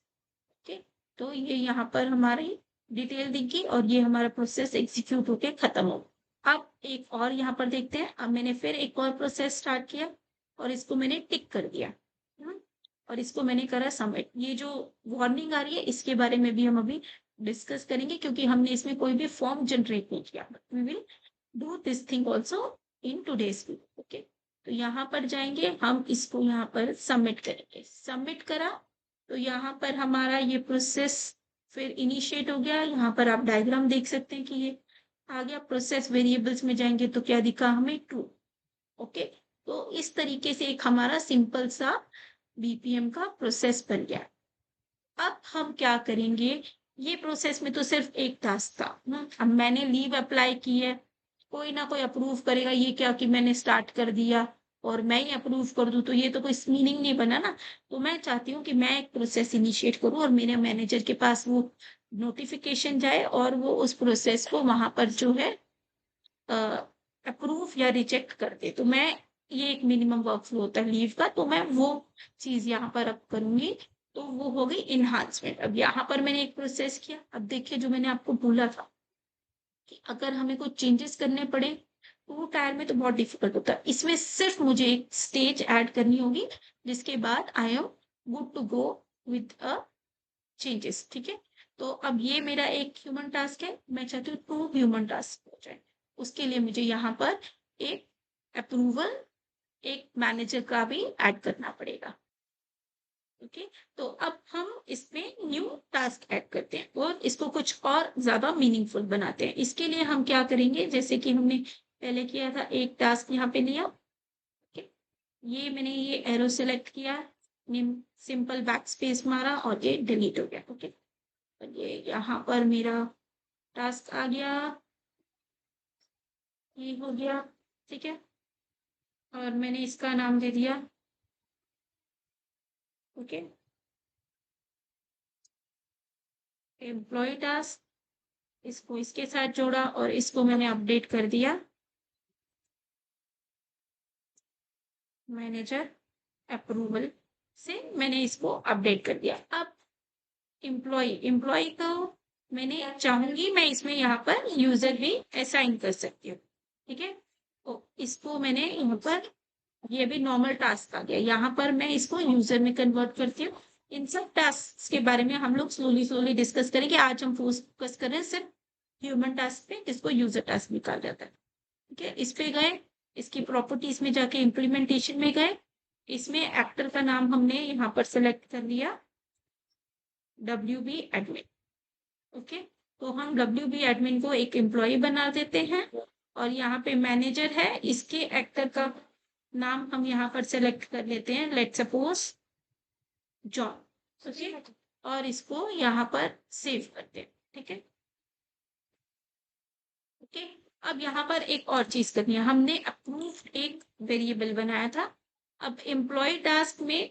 ओके, तो ये यहाँ पर हमारी डिटेल दिखी और ये हमारा प्रोसेस एग्जीक्यूट होके खत्म हो। अब एक और यहाँ पर देखते हैं, अब मैंने फिर एक और प्रोसेस स्टार्ट किया और इसको मैंने टिक कर दिया। और इसको मैंने करा सबमिट। ये जो वार्निंग आ रही है इसके बारे में भी हम अभी डिस्कस करेंगे, क्योंकि हमने इसमें कोई भी फॉर्म जनरेट नहीं किया। We will do this thing also in today's video. Okay, तो यहाँ पर जाएंगे हम, इसको यहाँ पर सबमिट करेंगे। सबमिट करा तो यहाँ पर हमारा ये प्रोसेस फिर इनिशिएट हो गया। यहाँ पर आप डायग्राम देख सकते हैं कि ये आ गया। प्रोसेस वेरिएबल्स में जाएंगे तो क्या दिखा हमें, ट्रू। ओके, तो इस तरीके से एक हमारा सिंपल सा बीपीएम का प्रोसेस बन गया। अब हम क्या करेंगे, ये प्रोसेस में तो सिर्फ एक टास्क था ना। अब मैंने लीव अप्लाई की है, कोई ना कोई अप्रूव करेगा। ये क्या कि मैंने स्टार्ट कर दिया और मैं ही अप्रूव कर दूं, तो ये तो कोई मीनिंग नहीं बना ना। तो मैं चाहती हूँ कि मैं एक प्रोसेस इनिशिएट करूँ और मेरे मैनेजर के पास वो नोटिफिकेशन जाए और वो उस प्रोसेस को वहां पर जो है अप्रूव या रिजेक्ट कर दे। तो मैं, ये एक मिनिमम वर्क फ्लो होता है लीव का, तो मैं वो चीज यहाँ पर अब करूंगी। तो वो हो गई इनहांसमेंट। अब यहाँ पर मैंने एक प्रोसेस किया। अब देखिए, जो मैंने आपको बोला था कि अगर हमें कुछ चेंजेस करने पड़े तो वो टायर में तो बहुत डिफिकल्ट होता है। इसमें सिर्फ मुझे एक स्टेज ऐड करनी होगी, जिसके बाद I am good to go with a changes. ठीक है, तो अब ये मेरा एक ह्यूमन टास्क है, मैं चाहती हूँ 2 ह्यूमन टास्क हो जाए। उसके लिए मुझे यहाँ पर एक अप्रूवल, एक मैनेजर का भी ऐड करना पड़ेगा। ओके, तो अब हम इसमें न्यू टास्क ऐड करते हैं और इसको कुछ और ज्यादा मीनिंगफुल बनाते हैं। इसके लिए हम क्या करेंगे, जैसे कि हमने पहले किया था, एक टास्क यहाँ पे लिया। ओके, ये मैंने ये एरो सेलेक्ट किया, सिंपल बैक स्पेस मारा और ये डिलीट हो गया। ओके, ये यहाँ पर मेरा टास्क आ गया, ये हो गया। ठीक है, और मैंने इसका नाम दे दिया। ओके, एम्प्लॉय टास्क, इसको इसके साथ जोड़ा और इसको मैंने अपडेट कर दिया मैनेजर अप्रूवल से, मैंने इसको अपडेट कर दिया। अब एम्प्लॉय, एम्प्लॉय को मैंने चाहूंगी मैं इसमें यहाँ पर यूजर भी असाइन कर सकती हूँ। ठीक है, तो इसको मैंने यहाँ पर, ये भी नॉर्मल टास्क आ गया, यहाँ पर मैं इसको यूजर में कन्वर्ट करती हूँ। इन सब टास्क के बारे में हम लोग स्लोली स्लोली डिस्कस करेंगे। आज हम फोकस करें सिर्फ ह्यूमन टास्क पे, जिसको यूजर टास्क भी कहा जाता है। ठीक है, इस पे गए, इसकी प्रॉपर्टीज में जाके इम्प्लीमेंटेशन में गए, इसमें एक्टर का नाम हमने यहाँ पर सेलेक्ट कर लिया, WB एडमिन। ओके, तो हम WB एडमिन को एक एम्प्लॉय बना देते हैं और यहाँ पे मैनेजर है, इसके एक्टर का नाम हम यहाँ पर सेलेक्ट कर लेते हैं, लेट सपोज जॉन। ओके, और इसको यहाँ पर सेव करते हैं। ठीक है, ओके, अब यहाँ पर एक और चीज करनी है, हमने अप्रूव एक वेरिएबल बनाया था। अब एम्प्लॉय टास्क में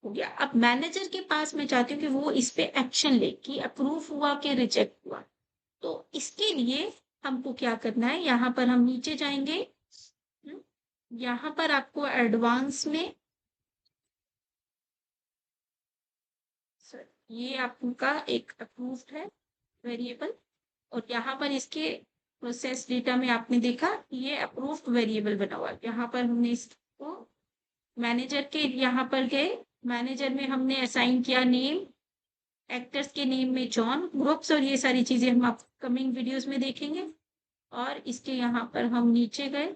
हो गया, अब मैनेजर के पास मैं चाहती हूँ कि वो इस पे एक्शन ले कि अप्रूव हुआ कि रिजेक्ट हुआ। तो इसके लिए हमको क्या करना है, यहाँ पर हम नीचे जाएंगे। यहाँ पर आपको एडवांस में, ये आपका एक अप्रूव्ड है वेरिएबल और यहाँ पर इसके प्रोसेस डेटा में आपने देखा ये अप्रूव्ड वेरिएबल बना हुआ है। यहाँ पर हमने इसको मैनेजर के यहाँ पर गए, मैनेजर में हमने असाइन किया नेम, एक्टर्स के नेम में जॉन, ग्रुप्स और ये सारी चीजें हम आप कमिंग वीडियोस में देखेंगे। और इसके यहाँ पर हम नीचे गए,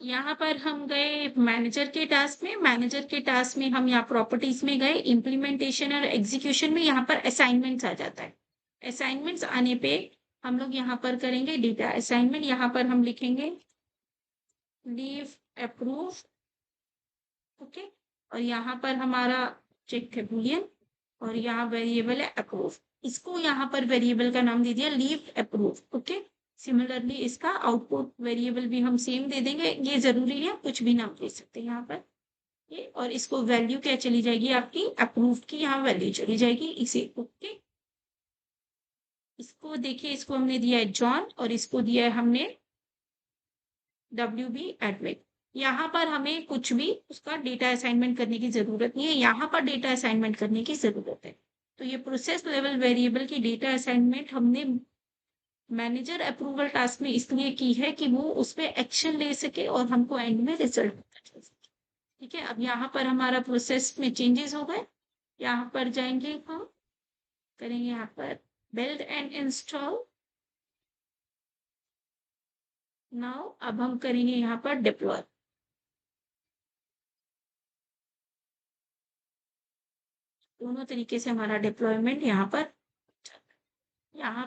यहाँ पर हम गए मैनेजर के टास्क में। मैनेजर के टास्क में हम यहाँ प्रॉपर्टीज में गए, इम्प्लीमेंटेशन और एग्जीक्यूशन में यहाँ पर असाइनमेंट्स आ जाता है। असाइनमेंट्स आने पे हम लोग यहाँ पर करेंगे डेटा असाइनमेंट। यहाँ पर हम लिखेंगे लीव अप्रूव, ओके। और यहाँ पर हमारा चेक है बूलियन और यहाँ वेरिएबल है अप्रूव। इसको यहाँ पर वेरिएबल का नाम दे दिया लीव अप्रूव, ओके। सिमिलरली इसका आउटपुट वेरिएबल भी हम सेम दे देंगे, ये जरूरी है, कुछ भी नाम दे सकते हैं यहाँ पर ये। और इसको वैल्यू क्या चली जाएगी आपकी अप्रूव की, यहाँ वैल्यू चली जाएगी इसे, ओके। इसको देखिए, इसको हमने दिया है जॉन और इसको दिया है हमने WB एडमिन। यहाँ पर हमें कुछ भी उसका डेटा असाइनमेंट करने की जरूरत नहीं है, यहाँ पर डेटा असाइनमेंट करने की जरूरत है। तो ये प्रोसेस लेवल वेरिएबल की डेटा असाइनमेंट हमने मैनेजर अप्रूवल टास्क में इसलिए की है कि वो उस पर एक्शन ले सके और हमको एंड में रिजल्ट पता चल सके। ठीक है, अब यहाँ पर हमारा प्रोसेस में चेंजेस हो गए। यहाँ पर जाएंगे, हम करेंगे यहाँ पर बिल्ड एंड इंस्टॉल। नाउ अब हम करेंगे यहाँ पर डिप्लॉय। दोनों तरीके से हमारा डिप्लॉयमेंट यहाँ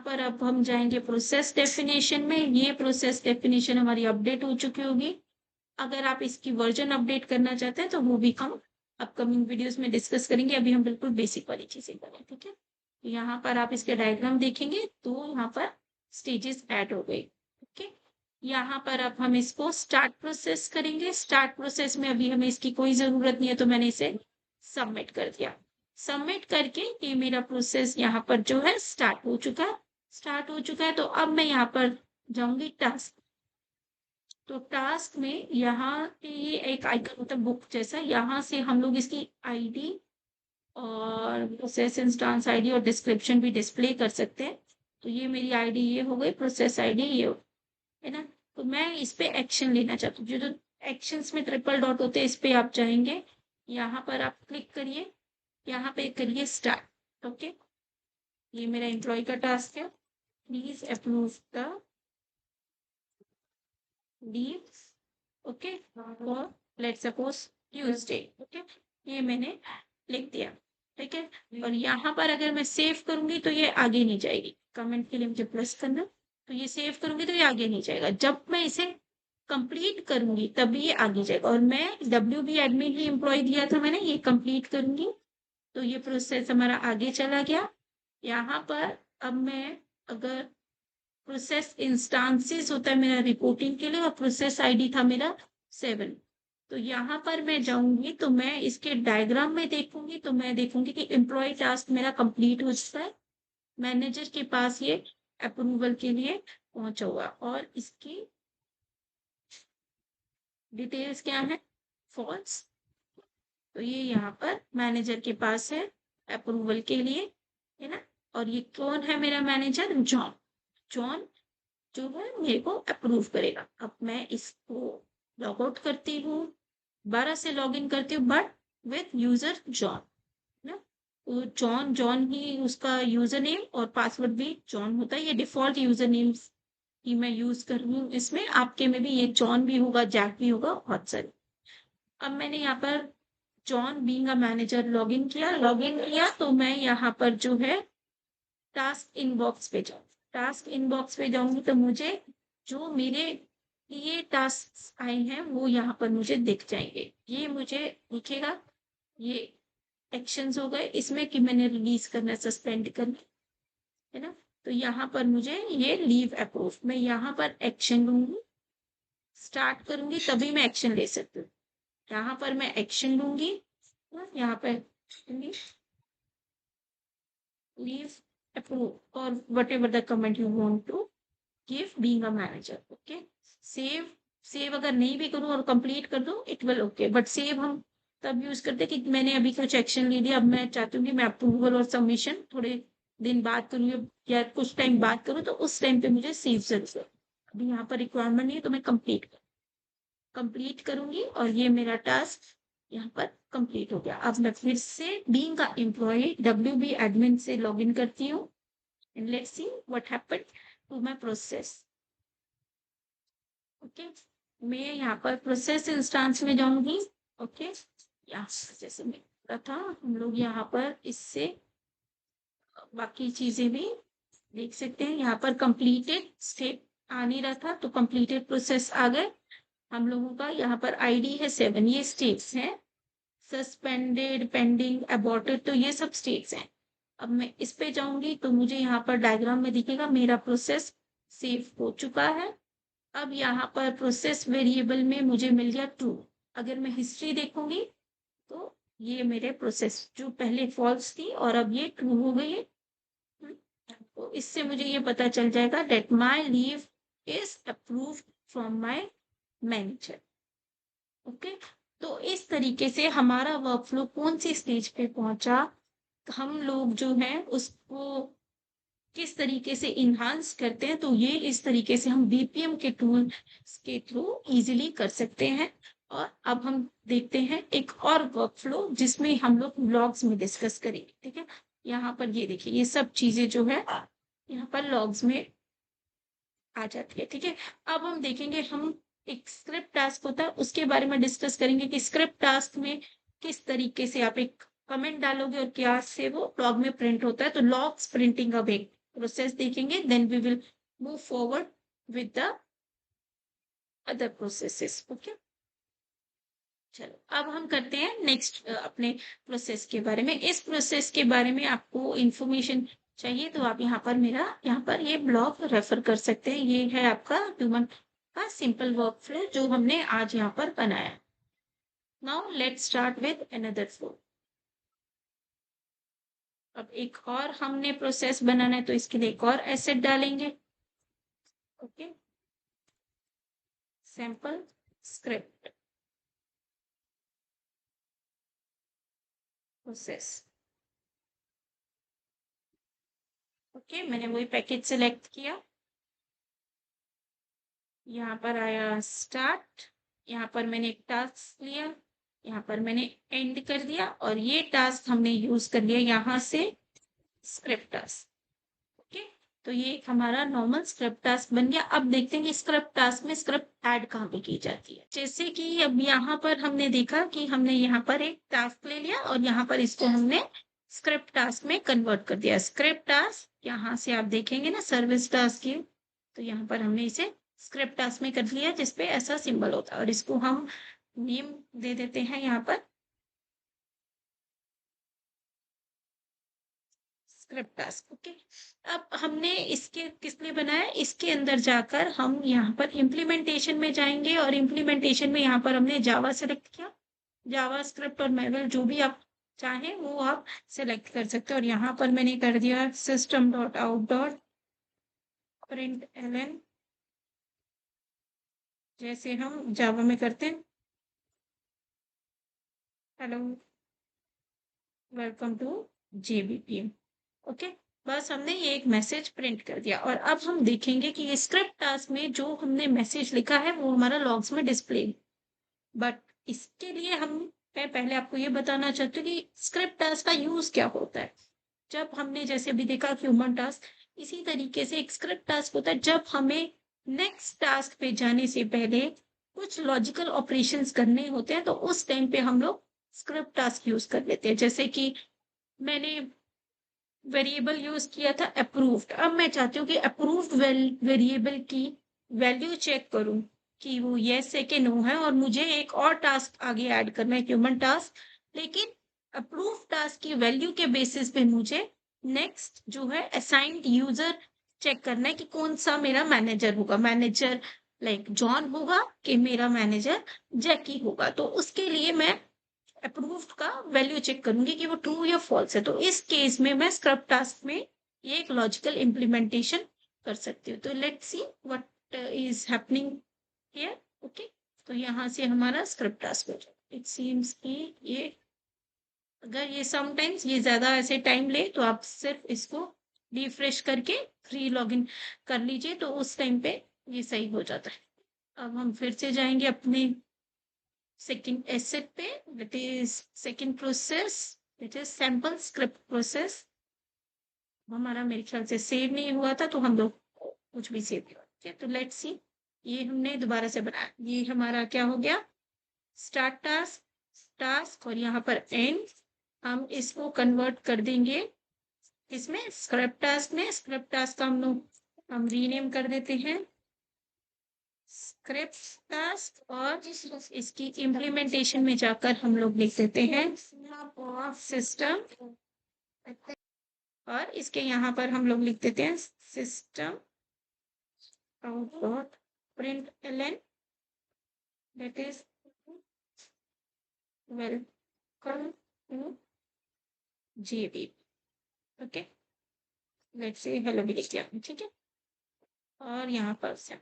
पर अब हम जाएंगे प्रोसेस डेफिनेशन में। ये प्रोसेस डेफिनेशन हमारी अपडेट हो चुकी होगी। अगर आप इसकी वर्जन अपडेट करना चाहते हैं तो वो भी हम अपकमिंग वीडियोस में डिस्कस करेंगे। अभी हम बिल्कुल बेसिक वाली चीजें करें, ठीक है। यहाँ पर आप इसके डायग्राम देखेंगे तो यहाँ पर स्टेजेस ऐड हो गए, ओके। यहाँ पर अब हम इसको स्टार्ट प्रोसेस करेंगे। स्टार्ट प्रोसेस में अभी हमें इसकी कोई जरूरत नहीं है, तो मैंने इसे सबमिट कर दिया। सबमिट करके ये मेरा प्रोसेस यहाँ पर जो है स्टार्ट हो चुका है। स्टार्ट हो चुका है, तो अब मैं यहाँ पर जाऊंगी टास्क। तो टास्क में यहाँ पे ये एक आइकन होता है बुक जैसा, यहाँ से हम लोग इसकी आईडी और प्रोसेस इंस्टांस आईडी और डिस्क्रिप्शन भी डिस्प्ले कर सकते हैं। तो ये मेरी आईडी ये हो गई, प्रोसेस आईडी ये है ना। तो मैं इस पे एक्शन लेना चाहती हूँ। जो एक्शंस में ट्रिपल डॉट होते हैं इस पे आप जाएंगे, यहाँ पर आप क्लिक करिए, यहाँ पे करिए स्टार्ट, ओके। ये मेरा एम्प्लॉय का टास्क है, please approve the leave, okay, और लेट्स सपोज ट्यूसडे, ओके। ये मैंने लिख दिया, ठीक है। और यहाँ पर अगर मैं सेव करूंगी तो ये आगे नहीं जाएगी। कमेंट के लिए मुझे प्रेस करना, तो ये सेव करूंगी तो ये आगे नहीं जाएगा। जब मैं इसे कंप्लीट करूंगी तभी ये आगे जाएगा। और मैं WB एडमिन ही एम्प्लॉय दिया था मैंने, ये कंप्लीट करूंगी तो ये प्रोसेस हमारा आगे चला गया। यहाँ पर अब मैं अगर प्रोसेस इंस्टांसेस होता है मेरा रिपोर्टिंग के लिए, और प्रोसेस आईडी था मेरा 7। तो यहाँ पर मैं जाऊंगी तो मैं इसके डायग्राम में देखूंगी, तो मैं देखूंगी कि एम्प्लॉय टास्क मेरा कंप्लीट हो चुका है। मैनेजर के पास ये अप्रूवल के लिए पहुंचा हुआ, और इसकी डिटेल्स क्या है, फॉल्स। तो ये यहाँ पर मैनेजर के पास है अप्रूवल के लिए, है ना। और ये कौन है मेरा मैनेजर, जॉन। जॉन जो है मेरे को अप्रूव करेगा। अब मैं इसको लॉग आउट करती हूँ, 12 से लॉग इन करती हूँ, बट विथ यूजर जॉन ना। तो जॉन जॉन ही उसका यूजर नेम और पासवर्ड भी जॉन होता है। ये डिफॉल्ट यूजर नेम ही मैं यूज कर रही हूँ। इसमें आपके में भी ये जॉन भी होगा, जैक भी होगा, बहुत सारे। अब मैंने यहाँ पर John being a manager login किया तो मैं यहाँ पर जो है टास्क इनबॉक्स पे जाऊँ। टास्क इनबॉक्स पे जाऊंगी तो मुझे जो मेरे ये टास्क आए हैं वो यहाँ पर मुझे दिख जाएंगे। ये मुझे दिखेगा, ये एक्शंस हो गए इसमें कि मैंने रिलीज करना, सस्पेंड करना, है ना। तो यहाँ पर मुझे ये लीव अप्रूव, मैं यहाँ पर एक्शन लूंगी, स्टार्ट करूंगी तभी मैं एक्शन ले सकती हूँ। यहाँ पर मैं एक्शन लूंगी, यहाँ पर लीव अप्रूव और whatever the comment you want to give being a manager, okay. Save save अगर नहीं भी करूं और कंप्लीट कर दूं it will okay, but save हम तब यूज करते हैं कि मैंने अभी कुछ एक्शन ले लिया, अब मैं चाहती हूँ कि मैं अप्रूवल और सबमिशन थोड़े दिन बाद करूँ या कुछ टाइम बाद करूँ, तो उस टाइम पे मुझे सेव जरूर है। अभी यहाँ पर रिक्वायरमेंट नहीं है तो मैं कंप्लीट करूंगी और ये मेरा टास्क यहाँ पर कंप्लीट हो गया। अब मैं फिर से बीइंग का एम्प्लॉय WB एडमिन से लॉगिन करती हूँ, and let's see what happened to my process. Okay, मैं यहाँ पर प्रोसेस इंस्टेंस में जाऊंगी। ओके, यहाँ जैसे मैं कहा था, हम लोग यहाँ पर इससे बाकी चीजें भी देख सकते हैं। यहाँ पर कंप्लीटेड स्टेप आ नहीं रहा था, तो कंप्लीटेड प्रोसेस आ गए हम लोगों का। यहाँ पर आईडी है 7, ये स्टेट्स हैं। सस्पेंडेड, पेंडिंग, अबॉर्टेड, तो ये सब स्टेट्स हैं। अब मैं इस पे जाऊंगी तो मुझे यहाँ पर डायग्राम में दिखेगा मेरा प्रोसेस सेव हो चुका है। अब यहाँ पर प्रोसेस वेरिएबल में मुझे मिल गया ट्रू। अगर मैं हिस्ट्री देखूंगी तो ये मेरे प्रोसेस जो पहले फॉल्स थी और अब ये ट्रू हो गई है। तो इससे मुझे ये पता चल जाएगा that my leave is approved from my manager. Okay, तो इस तरीके से हमारा वर्कफ्लो कौन सी स्टेज पे पहुंचा, हम लोग जो है उसको किस तरीके से इन्हांस करते हैं, तो ये इस तरीके से हम बीपीएम के टूल के थ्रू इजीली कर सकते हैं। और अब हम देखते हैं एक और वर्कफ्लो जिसमें हम लोग लॉग्स में डिस्कस करेंगे। ठीक है, यहाँ पर ये देखिए, ये सब चीजें जो है यहाँ पर लॉग्स में आ जाती है। ठीक है, अब हम देखेंगे, हम एक स्क्रिप्ट टास्क होता है उसके बारे में डिस्कस करेंगे कि स्क्रिप्ट टास्क में किस तरीके से आप एक कमेंट डालोगे और क्या से वो लॉग में प्रिंट होता है। तो लॉग्स प्रिंटिंग का एक प्रोसेस देखेंगे, then we will move forward with the other processes. Okay, चलो अब हम करते हैं नेक्स्ट अपने प्रोसेस के बारे में। इस प्रोसेस के बारे में आपको इंफॉर्मेशन चाहिए तो आप यहाँ पर ये ब्लॉग रेफर कर सकते हैं। ये है आपका ह्यूमन का सिंपल वर्क फ्लो जो हमने आज यहाँ पर बनाया। Now let's start with another flow. अब एक और हमने प्रोसेस बनाना है तो इसके लिए एक और एसेट डालेंगे। Okay, sample script process. Okay, मैंने वही पैकेज सेलेक्ट किया, यहाँ पर आया स्टार्ट, यहाँ पर मैंने एक टास्क लिया, यहाँ पर मैंने एंड कर दिया और ये टास्क हमने यूज कर लिया यहाँ से स्क्रिप्ट टास्क। ओके, तो ये एक हमारा नॉर्मल स्क्रिप्ट टास्क बन गया। अब देखते हैं कि स्क्रिप्ट टास्क में स्क्रिप्ट ऐड कहाँ पे की जाती है। जैसे कि अब यहाँ पर हमने देखा कि हमने यहाँ पर एक टास्क ले लिया और यहाँ पर इसको हमने स्क्रिप्ट टास्क में कन्वर्ट कर दिया। स्क्रिप्ट टास्क यहाँ से आप देखेंगे ना, सर्विस टास्क की, तो यहाँ पर हमने इसे स्क्रिप्ट टास्क में कर लिया जिसपे ऐसा सिंबल होता है और इसको हम नेम दे देते हैं यहाँ पर स्क्रिप्ट टास्क। ओके, अब हमने इसके किस लिए बनाया, इसके अंदर जाकर हम यहाँ पर इम्प्लीमेंटेशन में जाएंगे और इम्प्लीमेंटेशन में यहाँ पर हमने जावा सेलेक्ट किया। जावा स्क्रिप्ट और मैनुअल जो भी आप चाहें वो आप सेलेक्ट कर सकते हो और यहाँ पर मैंने कर दिया system dot out dot print L N, जैसे हम जावा में करते हैं, hello welcome to JBPM. Okay, बस हमने ये एक मैसेज प्रिंट कर दिया और अब हम देखेंगे कि ये स्क्रिप्ट टास्क में जो हमने मैसेज लिखा है वो हमारा लॉग्स में डिस्प्ले। बट इसके लिए मैं पहले आपको ये बताना चाहती हूँ कि स्क्रिप्ट टास्क का यूज क्या होता है। जब हमने जैसे अभी देखा ह्यूमन टास्क, इसी तरीके से एक स्क्रिप्ट टास्क होता है जब हमें नेक्स्ट टास्क पे जाने से पहले कुछ लॉजिकल ऑपरेशंस करने होते हैं तो उस टाइम पे हम लोग स्क्रिप्ट टास्क यूज कर लेते हैं। जैसे कि मैंने वेरिएबल यूज किया था अप्रूव्ड, अब मैं चाहती हूँ कि अप्रूव्ड वेरिएबल की वैल्यू चेक करूं कि वो यस है कि नो है और मुझे एक और टास्क आगे ऐड करना है ह्यूमन टास्क, लेकिन अप्रूव टास्क की वैल्यू के बेसिस पे मुझे नेक्स्ट जो है असाइंड यूजर चेक करना है कि कौन सा मेरा मैनेजर होगा, मैनेजर लाइक जॉन होगा कि मेरा मैनेजर जैकी होगा। तो उसके लिए मैं अप्रूव्ड का वैल्यू चेक करूंगी कि वो ट्रू या फॉल्स है। तो इस केस में मैं स्क्रब टास्क में ये एक लॉजिकल इम्प्लीमेंटेशन कर सकती हूँ। तो let's see what is happening here. Okay, तो यहाँ से हमारा स्क्रिप्ट टास्क हो जाए। इट सीम्स कि ये अगर ये समटाइम्स ये ज्यादा ऐसे टाइम ले तो आप सिर्फ इसको रिफ्रेश करके फ्री लॉगिन कर लीजिए तो उस टाइम पे ये सही हो जाता है। अब हम फिर से जाएंगे अपने second asset पे, that is second process, that is sample script process। हमारा मेरे ख्याल से सेव नहीं हुआ था तो हम लोग कुछ भी सेव किया। ठीक है, तो लेट्स सी ये हमने दोबारा से बनाया, ये हमारा क्या हो गया, स्टार्ट टास्क, टास्क, और यहाँ पर एंड। हम इसको कन्वर्ट कर देंगे इसमें स्क्रिप्ट टास्क में। स्क्रिप्ट टास्क का हम रीनेम कर देते हैं स्क्रिप्ट टास्क, और इसकी इम्प्लीमेंटेशन में जाकर हम लोग लिख देते हैं सिस्टम, और इसके यहाँ पर हम लोग लिख देते हैं system dot print L N, that is welcome to JB. Okay, let's say hello भी लिख दिया, ठीक है, और यहाँ पर से,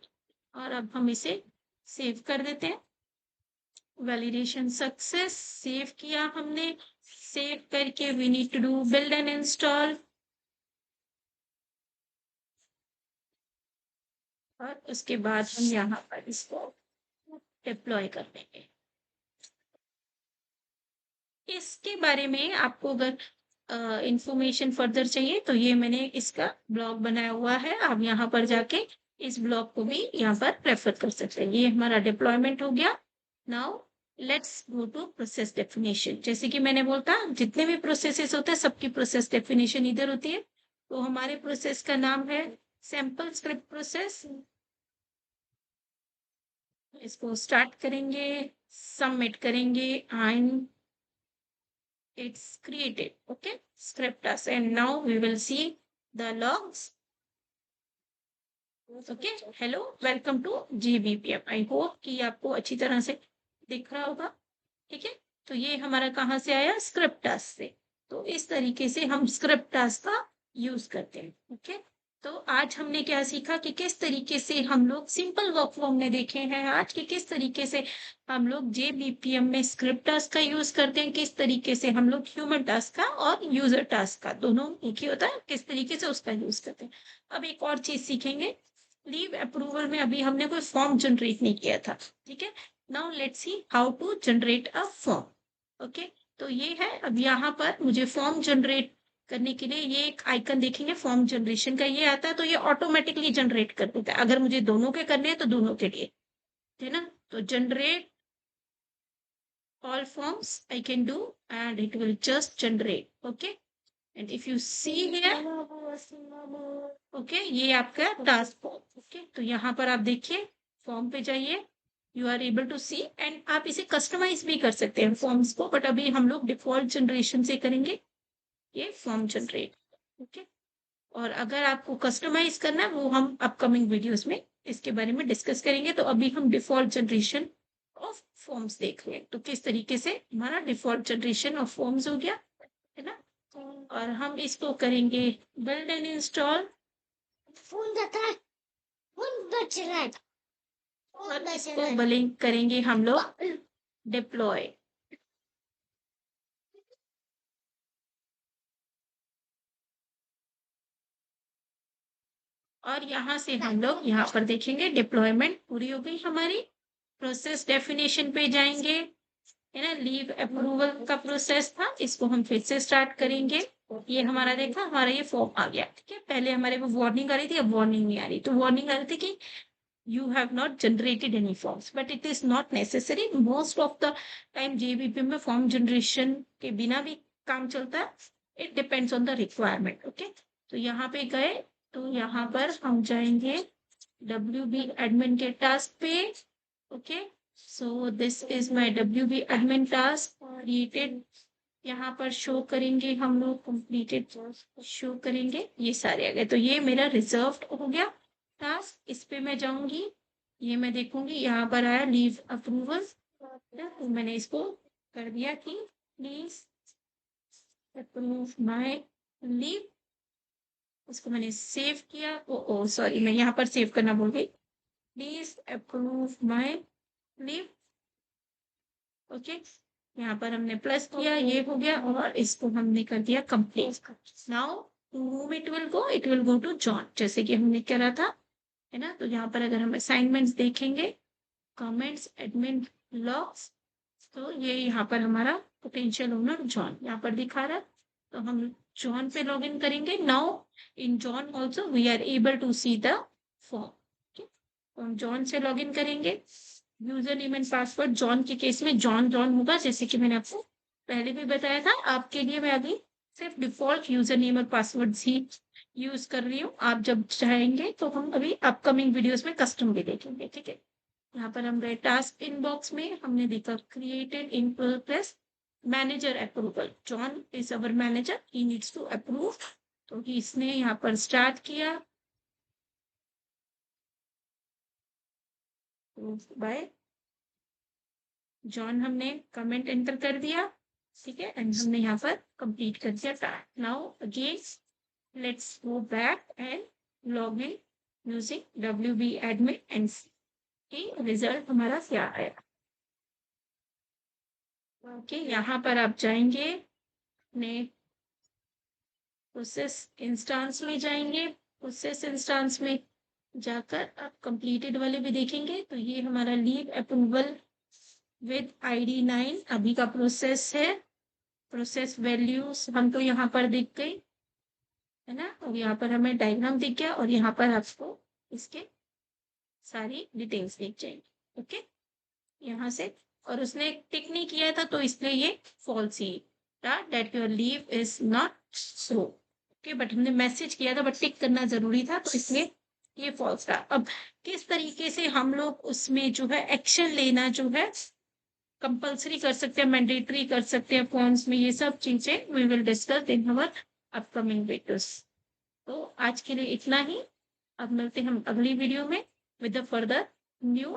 और अब हम इसे सेव कर देते हैं। वैलिडेशन सक्सेस, सेव किया हमने, सेव करके we need to do build and install, और उसके बाद हम यहाँ पर इसको डिप्लॉय कर देंगे। इसके बारे में आपको अगर इंफॉर्मेशन फर्दर चाहिए तो ये मैंने इसका ब्लॉग बनाया हुआ है, आप यहाँ पर जाके इस ब्लॉग को भी यहाँ पर रेफर कर सकते हैं। ये हमारा डिप्लॉयमेंट हो गया। Now let's go to process definition. जैसे कि मैंने बोलता, जितने भी प्रोसेसेस होते हैं सबकी प्रोसेस डेफिनेशन इधर होती है। तो हमारे प्रोसेस का नाम है सैंपल स्क्रिप्ट प्रोसेस। इसको स्टार्ट करेंगे, सबमिट करेंगे, and it's created. Okay, script us, and now we will see the logs. Okay, hello, welcome to GBPM. I hope कि आपको अच्छी तरह से दिख रहा होगा। ठीक है, तो ये हमारा कहाँ से आया, स्क्रिप्ट टास्क से। तो इस तरीके से हम स्क्रिप्ट टास्क का यूज करते हैं। ओके, तो आज हमने क्या सीखा कि किस तरीके से हम लोग सिंपल वर्कफ्लो हमने देखे हैं आज, कि किस तरीके से हम लोग जेबीपीएम में स्क्रिप्ट टास्क का यूज करते हैं, किस तरीके से हम लोग ह्यूमन टास्क का और यूजर टास्क का, दोनों एक ही होता है, किस तरीके से उसका यूज करते हैं। अब एक और चीज सीखेंगे, लीव अप्रूवल में अभी हमने कोई फॉर्म जनरेट नहीं किया था। ठीक है, now let's see how to generate a form. Okay, तो ये है, अब यहाँ पर मुझे फॉर्म जनरेट करने के लिए ये एक आइकन देखेंगे फॉर्म जनरेशन का, ये आता है, तो ये ऑटोमेटिकली जनरेट कर देता है। अगर मुझे दोनों के करने हैं तो दोनों के लिए, है ना, तो generate all forms I can do and it will just generate. Okay, and if you see here, okay, ये आपका टास्क फॉर्म। ओके, तो यहाँ पर आप देखिए, फॉर्म पे जाइए, you are able to see, and आप इसे कस्टमाइज भी कर सकते हैं फॉर्म्स को, बट अभी हम लोग डिफॉल्ट जनरेशन से करेंगे ये फॉर्म जनरेट। ओके, और अगर आपको कस्टमाइज करना है वो हम अपकमिंग वीडियोस में इसके बारे में डिस्कस करेंगे। तो अभी हम डिफॉल्ट जनरेशन ऑफ फॉर्म्स देख रहे हैं, तो किस तरीके से हमारा डिफॉल्ट जनरेशन ऑफ फॉर्म्स हो गया, है ना, और हम इसको करेंगे बिल्ड एंड इंस्टॉल, और इसको बिल्ड करेंगे हम लोग डिप्लॉय। और यहाँ से हम लोग यहाँ पर देखेंगे डिप्लॉयमेंट पूरी हो गई हमारी। प्रोसेस डेफिनेशन पे जाएंगे, है ना, लीव अप्रूवल का प्रोसेस था, इसको हम फिर से स्टार्ट करेंगे। ये हमारा देखा, हमारा ये फॉर्म आ गया। ठीक है, पहले हमारे को वार्निंग आ रही थी, अब वार्निंग नहीं आ रही। तो वार्निंग आ रही थी कि you have not generated any forms, but it is not necessary. Most of the time JBP में फॉर्म जनरेशन के बिना भी काम चलता है, it depends on the requirement. Okay, तो यहाँ पे गए, तो यहाँ पर हम जाएंगे WB admin के टास्क पे। Okay, so this is my WB admin task created, यहाँ पर शो करेंगे हम लोग, कंप्लीटेड शो करेंगे, ये सारे आ गए। तो ये मेरा रिजर्व्ड हो गया टास्क, इस पे मैं जाऊंगी, ये मैं देखूंगी, यहाँ पर आया लीव अप्रूवल, तो मैंने इसको कर दिया कि प्लीज अप्रूव माय लीव, उसको मैंने सेव किया। ओ सॉरी, मैं यहाँ पर सेव करना भूल गई, please approve my leave. Okay, यहाँ पर हमने प्लस किया, ये हो गया, और इसको हमने कर दिया complete. Now it will go to John, जैसे कि हमने करा था, है ना। तो यहाँ पर अगर हम असाइनमेंट्स देखेंगे, कमेंट्स, एडमिन लॉग्स, तो ये यहाँ पर हमारा पोटेंशियल ओनर जॉन यहाँ पर दिखा रहा है, तो हम जॉन पे लॉग इन करेंगे। Now in John also we are able to see the form. तो हम जॉन से लॉगिन करेंगे। User name and password John के केस में जॉन जॉन होगा, जैसे कि मैंने आपको पहले भी बताया था। आपके लिए मैं अभी सिर्फ डिफॉल्ट यूजर नेम और पासवर्ड ही यूज कर रही हूँ। आप जब चाहेंगे तो हम अभी अपकमिंग वीडियोस में कस्टम भी देखेंगे, ठीक है। यहाँ पर हम गए टास्क इनबॉक्स में, हमने देखा created in progress manager approval. John is our manager, he needs to approve. तो इसने यहाँ पर स्टार्ट किया बाय जॉन, हमने कमेंट एंटर कर दिया, ठीक है, एंड हमने यहाँ पर कंप्लीट कर दिया task. Now again let's go back and log in using WB admin and see result हमारा क्या आया। ओके, यहाँ पर आप जाएंगे अपने प्रोसेस इंस्टांस में जाएंगे। प्रोसेस इंस्टांस में जाकर आप कंप्लीटेड वाले भी देखेंगे। तो ये हमारा लीव अप्रूवल विद ID 9 अभी का प्रोसेस है। प्रोसेस वैल्यूज हम तो यहाँ पर दिख गई है ना, और यहाँ पर हमें डायग्राम दिख गया, और यहाँ पर आपको इसके सारी डिटेल्स दिख जाएंगी। ओके, यहाँ से, और उसने टिक नहीं किया था तो इसलिए ये फॉल्स ही था, that your leave is not so. Okay, but हमने मैसेज किया था, बट टिक करना जरूरी था, तो इसलिए ये फॉल्स था। अब किस तरीके से हम लोग उसमें जो है एक्शन लेना जो है कंपल्सरी कर सकते हैं, मैंडेटरी कर सकते हैं फॉर्म्स में, ये सब चीजें we will discuss in our upcoming videos. तो आज के लिए इतना ही। अब मिलते हैं हम अगली वीडियो में with the further new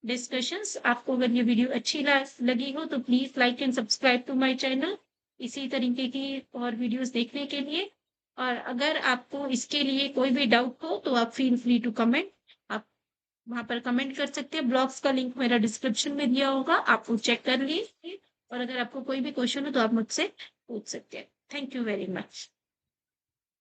discussions. आपको अगर ये वीडियो अच्छी लगी हो तो please like and subscribe to my channel इसी तरीके की और वीडियोस देखने के लिए। और अगर आपको इसके लिए कोई भी डाउट हो तो आप फील फ्री टू कमेंट, आप वहां पर कमेंट कर सकते हैं। ब्लॉग्स का लिंक मेरा डिस्क्रिप्शन में दिया होगा, आप वो चेक कर लीजिए। और अगर आपको कोई भी क्वेश्चन हो तो आप मुझसे पूछ सकते हैं। Thank you very much.